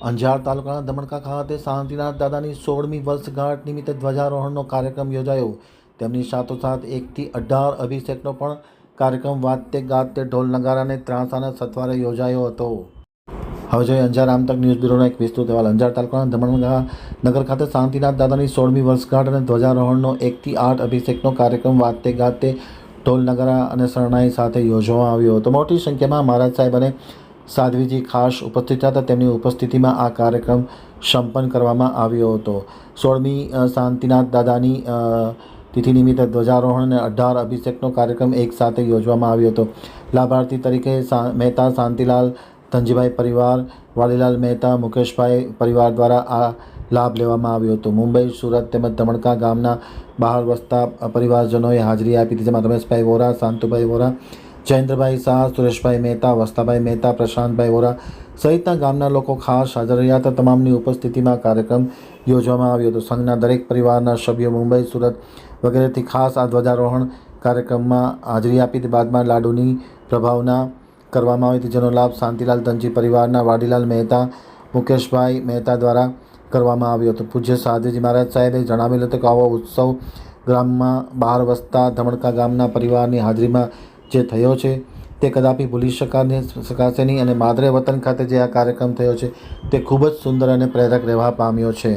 અંજાર તાલુકાના ધમણકા ખાતે શાંતિનાથ દાદાની 16મી વર્ષગાંઠ નિમિત્તે ધ્વજારોહણનો કાર્યક્રમ યોજાયો। તેમની સાથોસાથ 1થી 18 અભિષેકનો પણ કાર્યક્રમ વાજતે ગાજતે ઢોલ નગારાને ત્રાંસાના સથવારે યોજાયો હતો। હવે જોઈએ અંજાર આમતક ન્યૂઝ બ્યુરોનો એક વિસ્તૃત અહેવાલ। અંજાર તાલુકાના ધમણકા નગર ખાતે શાંતિનાથ દાદાની 16મી વર્ષગાંઠ અને ધ્વજારોહણનો 1થી 8 અભિષેકનો કાર્યક્રમ વાજતે ગાજતે ઢોલ નગારા અને શરણાઈ સાથે યોજવામાં આવ્યો હતો। મોટી સંખ્યામાં મહારાજ સાહેબ અને સાધ્વીજી ખાસ ઉપસ્થિત હતા। તેમની ઉપસ્થિતિમાં આ કાર્યક્રમ સંપન્ન કરવામાં આવ્યો હતો। 16મી શાંતિનાથ દાદાની તિથિ નિમિત્તે ધ્વજારોહણ અને 18 અભિષેકનો કાર્યક્રમ એક સાથે યોજવામાં આવ્યો હતો। લાભાર્થી તરીકે મહેતા શાંતિલાલ ધનજીભાઈ પરિવાર, વાલીલાલ મહેતા, મુકેશભાઈ પરિવાર દ્વારા આ લાભ લેવામાં આવ્યો હતો। મુંબઈ, સુરત તેમજ ધમણકા ગામના બહાર વસતા પરિવારજનોએ હાજરી આપી હતી, જેમાં રમેશભાઈ વોરા, શાંતુભાઈ વોરા, જયેન્દ્રભાઈ શાહ, સુરેશભાઈ મહેતા, વસ્તાભાઈ મહેતા, પ્રશાંતભાઈ વોરા સહિતના ગામના લોકો ખાસ હાજર રહ્યા હતા। તમામની ઉપસ્થિતિમાં કાર્યક્રમ યોજવામાં આવ્યો હતો। સંઘના દરેક પરિવારના સભ્યો મુંબઈ, સુરત વગેરેથી ખાસ આ ધ્વજારોહણ કાર્યક્રમમાં હાજરી આપી હતી। બાદમાં લાડુની પ્રભાવના કરવામાં આવી હતી, જેનો લાભ શાંતિલાલ ધનજી પરિવારના વાડીલાલ મહેતા, મુકેશભાઈ મહેતા દ્વારા કરવામાં આવ્યો હતો। પૂજ્ય સાધ્વીજી મહારાજ સાહેબે જણાવેલું હતું કે આવો ઉત્સવ ગ્રામમાં બહાર વસતા ધમણકા ગામના પરિવારની હાજરીમાં જે થયો છે તે કદાપી ભૂલી શકાશે નહીં અને માદરે વતન ખાતે જે આ કાર્યક્રમ થયો છે તે ખૂબ જ સુંદર અને પ્રેરક રહેવા પામ્યો છે।